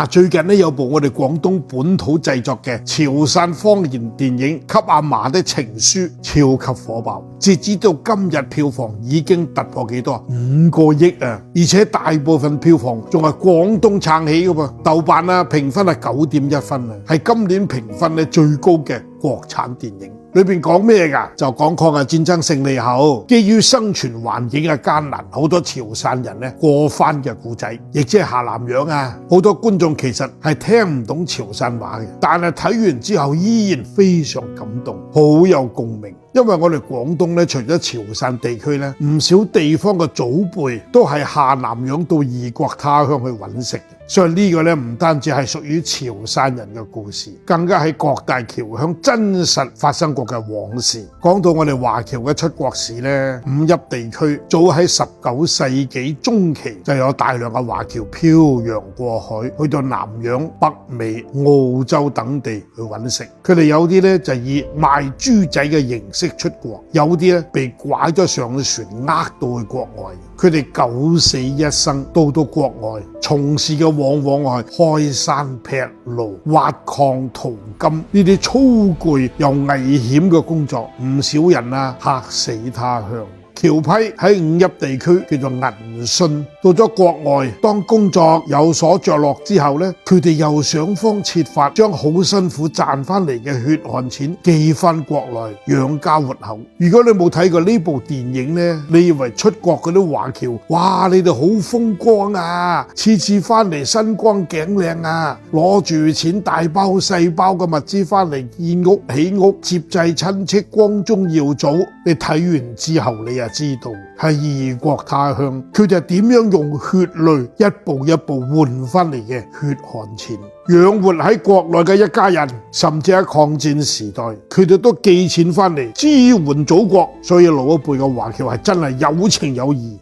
最近有部我哋廣東本土製作嘅潮汕方言電影《給阿嫲的情書》超級火爆，截止到今日票房已經突破幾多？5個億啊！而且大部分票房仲係廣東撐起㗎噃，豆瓣評分係9.1分啊，係今年評分最高嘅國產電影。裏面講咩㗎？就講抗日戰爭勝利後，基於生存環境嘅艱難，好多潮汕人過番嘅故仔，亦即係下南洋啊！好多觀眾其實係聽唔懂潮汕話嘅，但係睇完之後依然非常感動，好有共鳴。因為我哋廣東除咗潮汕地區唔少地方嘅祖輩都係下南洋到異國他鄉去揾食嘅，所以呢個唔單止係屬於潮汕人嘅故事，更加係各大僑鄉真實發生過嘅往事。講到我哋華僑嘅出國史五邑地區早喺19世紀中期就有大量嘅華僑漂洋過海去到南洋、北美、澳洲等地去揾食。佢哋有啲就以賣豬仔嘅形式出國，有啲被拐咗上船呃到去國外。佢哋九死一生到國外，從事嘅往往係開山劈路、挖礦淘金呢啲粗攰又危險嘅工作，唔少人客死他鄉。僑批喺5邑地區叫做銀信，到咗國外，當工作有所着落之後佢哋又想方設法將好辛苦賺翻嚟嘅血汗錢寄翻國內養家活口。如果你冇睇過呢部電影你以為出國嗰啲華僑，哇，你哋好風光啊，次次翻嚟身光頸靚啊，攞住錢大包細包嘅物資翻嚟建屋起屋，接濟親戚，光宗耀祖。你睇完之後你知道係異國他鄉，佢哋點樣用血淚一步一步換翻嚟嘅血汗錢，養活喺國內嘅一家人，甚至喺抗戰時代，佢哋都寄錢翻嚟支援祖國。所以老一輩嘅華僑係真係有情有義。